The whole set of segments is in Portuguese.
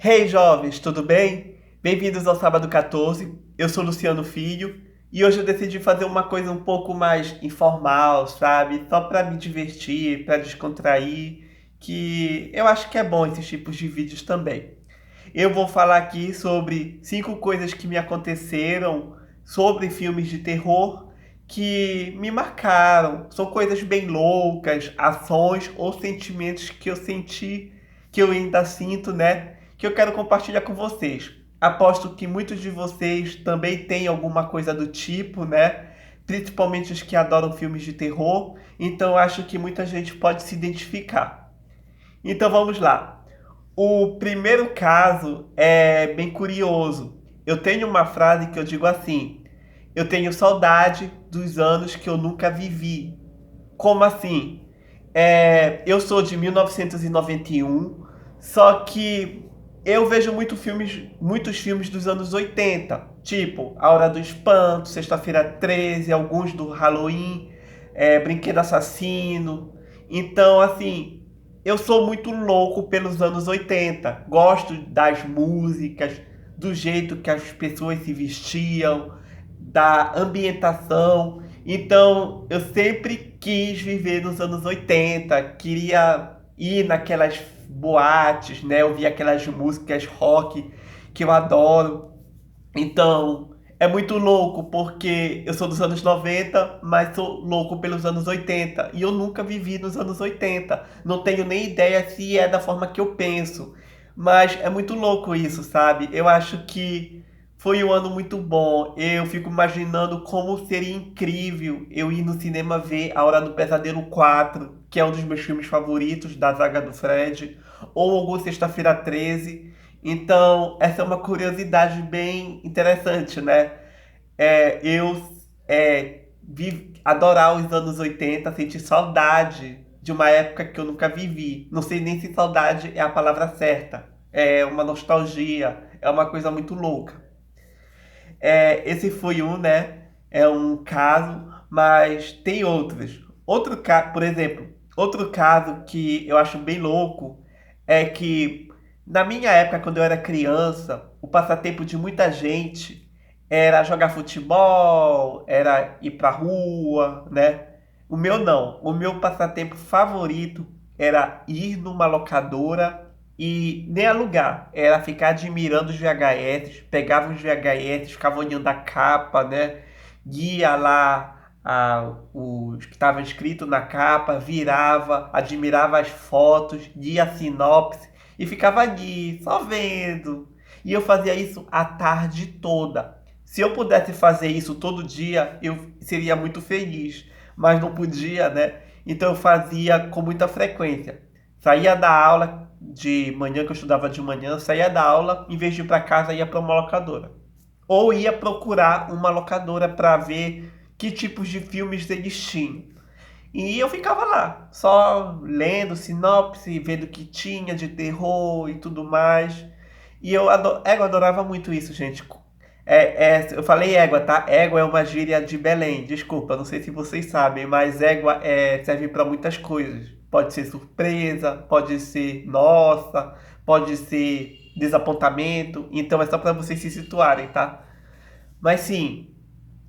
Hey jovens, tudo bem? Bem-vindos ao Sábado 14. Eu sou Luciano Filho e hoje eu decidi fazer uma coisa um pouco mais informal, sabe? Só para me divertir, para descontrair, que eu acho que é bom esses tipos de vídeos também. Eu vou falar aqui sobre 5 coisas que me aconteceram sobre filmes de terror que me marcaram. São coisas bem loucas, ações ou sentimentos que eu senti, que eu ainda sinto, né? Que eu quero compartilhar com vocês. Aposto que muitos de vocês também têm alguma coisa do tipo, né? Principalmente os que adoram filmes de terror. Então acho que muita gente pode se identificar. Então vamos lá. O primeiro caso é bem curioso. Eu tenho uma frase que eu digo assim: eu tenho saudade dos anos que eu nunca vivi. Como assim? Eu sou de 1991, só que eu vejo muitos filmes dos anos 80, tipo A Hora do Espanto, Sexta-feira 13, alguns do Halloween, Brinquedo Assassino. Então, assim, eu sou muito louco pelos anos 80. Gosto das músicas, do jeito que as pessoas se vestiam, da ambientação. Então, eu sempre quis viver nos anos 80, queria ir naquelas boates, né? Ouvir aquelas músicas rock que eu adoro. Então, é muito louco porque eu sou dos anos 90, mas sou louco pelos anos 80 e eu nunca vivi nos anos 80. Não tenho nem ideia se é da forma que eu penso, mas é muito louco isso, sabe? Eu acho que foi um ano muito bom. Eu fico imaginando como seria incrível eu ir no cinema ver A Hora do Pesadelo 4, que é um dos meus filmes favoritos da saga do Fred, ou algum Sexta-feira 13. Então, essa é uma curiosidade bem interessante, né? Adorar os anos 80, sentir saudade de uma época que eu nunca vivi. Não sei nem se saudade é a palavra certa. É uma nostalgia, é uma coisa muito louca. Esse foi um, né? É um caso, mas tem outros. Por exemplo, outro caso que eu acho bem louco é que na minha época, quando eu era criança, o passatempo de muita gente era jogar futebol, era ir pra rua, né? O meu não. O meu passatempo favorito era ir numa locadora e nem alugar, era ficar admirando os VHS, pegava os VHS, ficava olhando a capa, né? Guia lá os que estavam escrito na capa, virava, admirava as fotos, guia a sinopse e ficava ali, só vendo. E eu fazia isso a tarde toda. Se eu pudesse fazer isso todo dia, eu seria muito feliz, mas não podia, né? Então eu fazia com muita frequência. Saía da aula de manhã, que eu estudava de manhã, saía da aula, em vez de ir para casa, ia para uma locadora. Ou ia procurar uma locadora para ver que tipos de filmes eles tinham. E eu ficava lá, só lendo sinopse, vendo o que tinha de terror e tudo mais. E eu adorava muito isso, gente. Eu falei égua, tá? Égua é uma gíria de Belém. Desculpa, não sei se vocês sabem, mas égua serve para muitas coisas. Pode ser surpresa, pode ser nossa, pode ser desapontamento. Então é só para vocês se situarem, tá? Mas sim,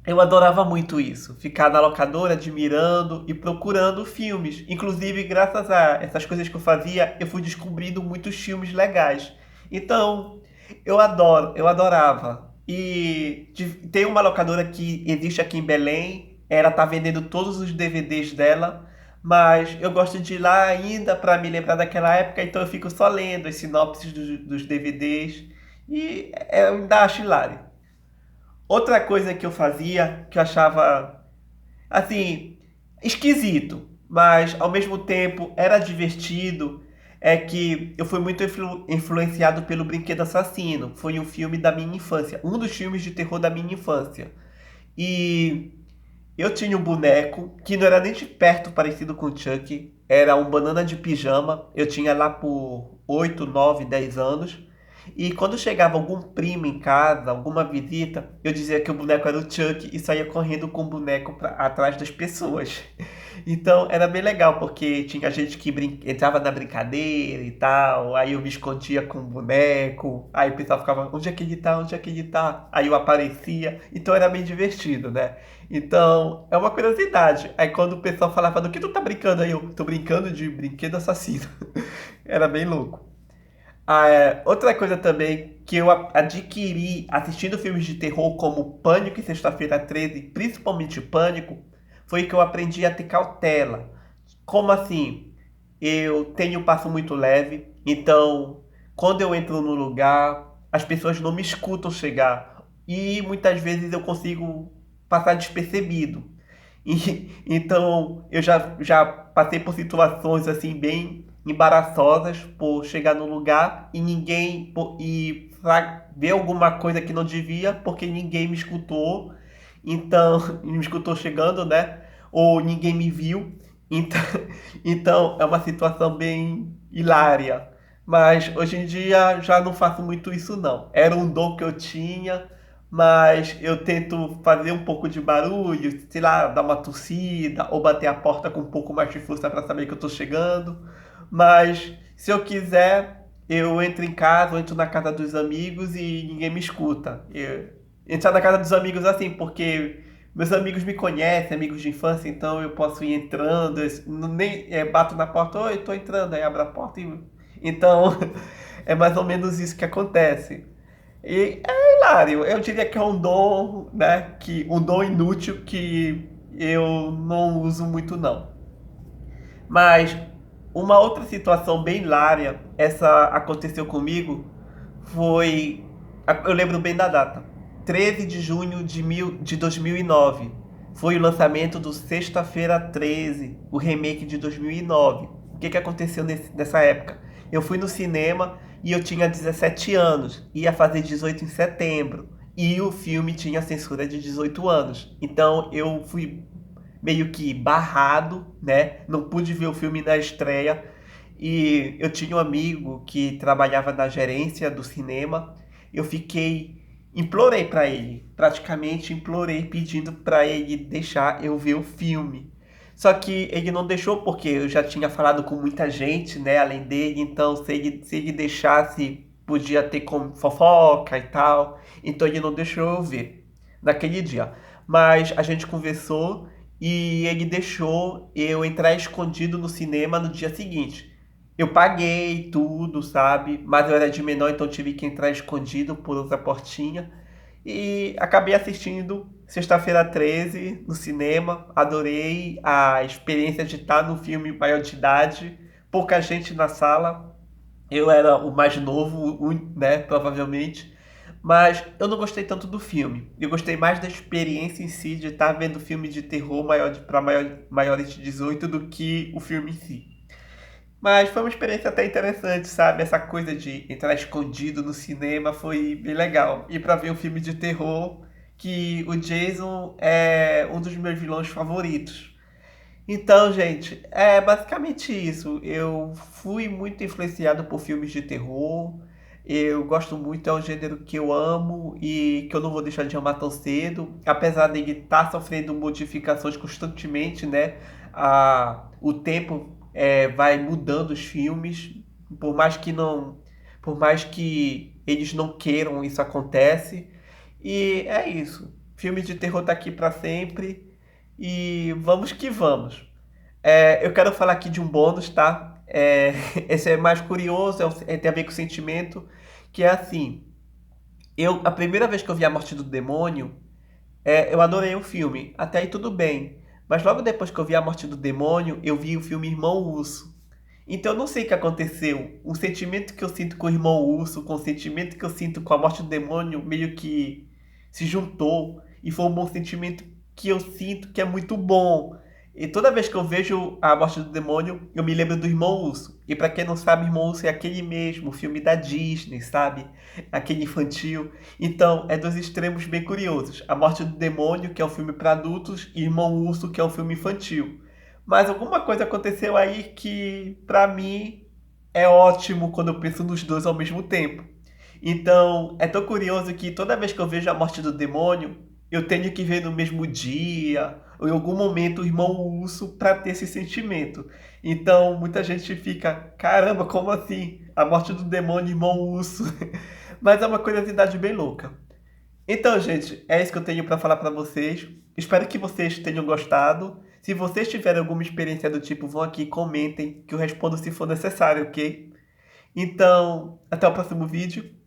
eu adorava muito isso. Ficar na locadora admirando e procurando filmes. Inclusive, graças a essas coisas que eu fazia, eu fui descobrindo muitos filmes legais. Então, eu adorava. Tem uma locadora que existe aqui em Belém, ela tá vendendo todos os DVDs dela, mas eu gosto de ir lá ainda para me lembrar daquela época, então eu fico só lendo as sinopses dos DVDs e eu ainda acho hilário. Outra coisa que eu fazia, que eu achava assim, esquisito, mas ao mesmo tempo era divertido, é que eu fui muito influenciado pelo Brinquedo Assassino. Foi um filme da minha infância, um dos filmes de terror da minha infância. E eu tinha um boneco que não era nem de perto parecido com o Chuck, era um banana de pijama. Eu tinha lá por 8, 9, 10 anos. E quando chegava algum primo em casa, alguma visita, eu dizia que o boneco era o Chuck e saía correndo com o boneco atrás das pessoas. Então era bem legal, porque tinha gente que entrava na brincadeira e tal, aí eu me escondia com o boneco, aí o pessoal ficava, onde é que ele tá, onde é que ele tá? Aí eu aparecia, então era bem divertido, né? Então, é uma curiosidade. Aí quando o pessoal falava, do que tu tá brincando? Aí eu, tô brincando de brinquedo assassino. Era bem louco. Outra coisa também que eu adquiri assistindo filmes de terror como Pânico e Sexta-feira 13, principalmente Pânico, foi que eu aprendi a ter cautela. Como assim? Eu tenho um passo muito leve, então quando eu entro no lugar, as pessoas não me escutam chegar e muitas vezes eu consigo passar despercebido. Então eu já passei por situações assim bem embaraçosas por chegar no lugar e ver alguma coisa que não devia porque ninguém me escutou. Então, me escutou chegando, né? Ou ninguém me viu. Então, então é uma situação bem hilária. Mas hoje em dia já não faço muito isso não. Era um dom que eu tinha, mas eu tento fazer um pouco de barulho, sei lá, dar uma tossida ou bater a porta com um pouco mais de força para saber que eu tô chegando. Mas se eu quiser, eu entro em casa, eu entro na casa dos amigos e ninguém me escuta. Entrar na casa dos amigos assim, porque meus amigos me conhecem, amigos de infância, então eu posso ir entrando, nem bato na porta, oi, tô entrando, aí abro a porta e. Então, é mais ou menos isso que acontece. E é hilário, eu diria que é um dom, né? Um dom inútil que eu não uso muito não. Mas uma outra situação bem hilária, essa aconteceu comigo, foi. Eu lembro bem da data. 13 de junho de 2009. Foi o lançamento do Sexta-feira 13, o remake de 2009. O que aconteceu nessa época? Eu fui no cinema e eu tinha 17 anos. Ia fazer 18 em setembro. E o filme tinha censura de 18 anos. Então eu fui meio que barrado, né? Não pude ver o filme na estreia. E eu tinha um amigo que trabalhava na gerência do cinema. Eu fiquei, implorei para ele, praticamente implorei pedindo para ele deixar eu ver o filme. Só que ele não deixou porque eu já tinha falado com muita gente, né, além dele, então se ele deixasse podia ter como fofoca e tal. Então ele não deixou eu ver naquele dia. Mas a gente conversou e ele deixou eu entrar escondido no cinema no dia seguinte. Eu paguei tudo, sabe? Mas eu era de menor, então tive que entrar escondido por outra portinha. E acabei assistindo Sexta-feira 13 no cinema. Adorei a experiência de estar no filme maior de idade. Pouca gente na sala. Eu era o mais novo, né? Provavelmente. Mas eu não gostei tanto do filme. Eu gostei mais da experiência em si de estar vendo filme de terror para maiores de 18 do que o filme em si. Mas foi uma experiência até interessante, sabe? Essa coisa de entrar escondido no cinema foi bem legal. E pra ver um filme de terror que o Jason é um dos meus vilões favoritos. Então, gente, é basicamente isso. Eu fui muito influenciado por filmes de terror. Eu gosto muito, é um gênero que eu amo e que eu não vou deixar de amar tão cedo. Apesar dele estar sofrendo modificações constantemente, né? O tempo vai mudando os filmes. Por mais que não, por mais que eles não queiram, isso acontece. E é isso. Filme de terror tá aqui pra sempre. E vamos que vamos. Eu quero falar aqui de um bônus, tá? Esse é mais curioso, tem a ver com sentimento, que é assim. A primeira vez que eu vi A Morte do Demônio, eu adorei o filme. Até aí tudo bem. Mas logo depois que eu vi A Morte do Demônio, eu vi o filme Irmão Urso. Então eu não sei o que aconteceu. O sentimento que eu sinto com o Irmão Urso, com o sentimento que eu sinto com A Morte do Demônio, meio que se juntou e foi um bom sentimento que eu sinto que é muito bom. E toda vez que eu vejo A Morte do Demônio, eu me lembro do Irmão Urso. E pra quem não sabe, Irmão Urso é aquele mesmo, filme da Disney, sabe? Aquele infantil. Então, é dois extremos bem curiosos. A Morte do Demônio, que é um filme para adultos, e Irmão Urso, que é um filme infantil. Mas alguma coisa aconteceu aí que, pra mim, é ótimo quando eu penso nos dois ao mesmo tempo. Então, é tão curioso que toda vez que eu vejo a morte do demônio, eu tenho que ver no mesmo dia, ou em algum momento, o irmão Urso para ter esse sentimento. Então, muita gente fica, caramba, como assim? A morte do demônio, irmão Urso. Mas é uma curiosidade bem louca. Então, gente, é isso que eu tenho para falar para vocês. Espero que vocês tenham gostado. Se vocês tiverem alguma experiência do tipo, vão aqui, comentem, que eu respondo se for necessário, ok? Então, até o próximo vídeo.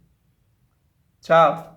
Tchau!